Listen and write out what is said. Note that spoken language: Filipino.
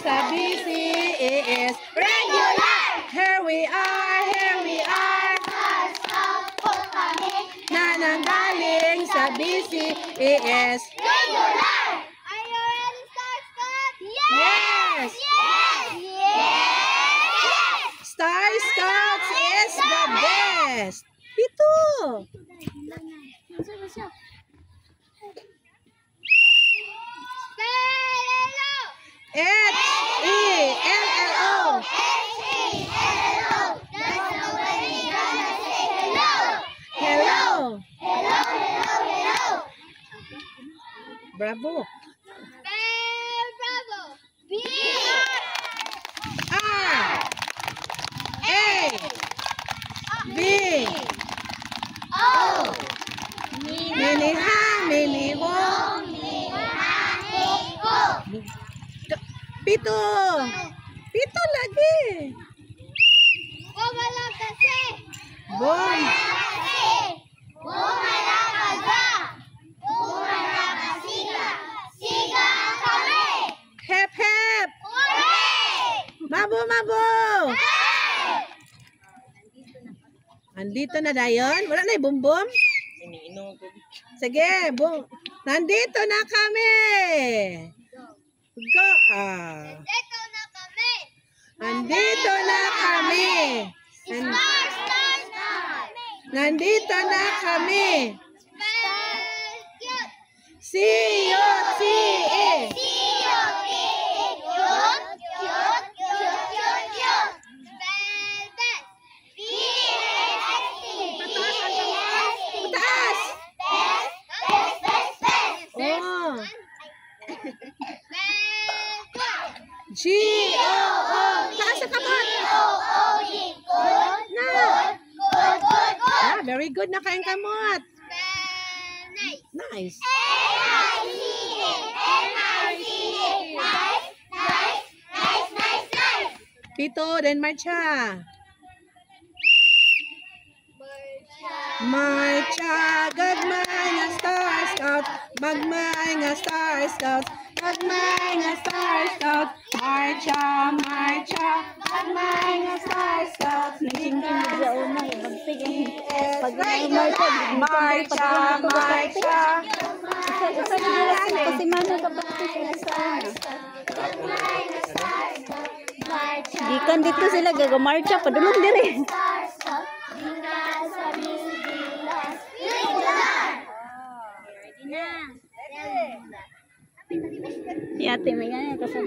sa BCES. Regular! Here we are, here we are. Star Scout po kami. Na nanggaling sa BCES. Regular! Are you ready, Star Scout? Yes! Yes! Yes! Star Scouts is the best. Pito. H-E-L-L-O. H-E-L-L-O. That's the way we gonna say hello. Hello. Hello, hello, hello. Bravo. Bravo. B. R. A. B. O. Miniha, miniho. Pito. Pito lagi. Bumala kasi. Boom. Kasi. Bumala kaga. Bumala kasiga. Siga kami. Hep, hep. Hooray! Mabo, mabo. Hey! Andito na dayon. Wala na yung bumbum. Sige, bum. Nandito na kami. Go. Dito na kami. Andito na kami. Star, star, star. Nandito na kami. Spell cute. C-U-T-E. C-U-T-E. Cute, cute, cute, cute, cute. Spell best. B-E-S-T. B-E-S-T. Taas. Best, best, best, best. Oh. Spell good. G-O-O. Taas sa kamot. G-O-O-D. Good, Na. good, good, good, good. Ah, very good na kayong kamot. Spell nice. Nice. N-I-C-E. N-I-C-E. Nice, nice, nice, nice, nice. Pito, then marcha. Marcha, gagmay nga Star Scout. Magmay nga Star Scout. Gagmay nga Star Scout. Marcha, marcha. Gagmay nga Star Scout. Marcha, marcha. Gikan dito sila gagamarcha padulong diri. Yate may ganyan kasama.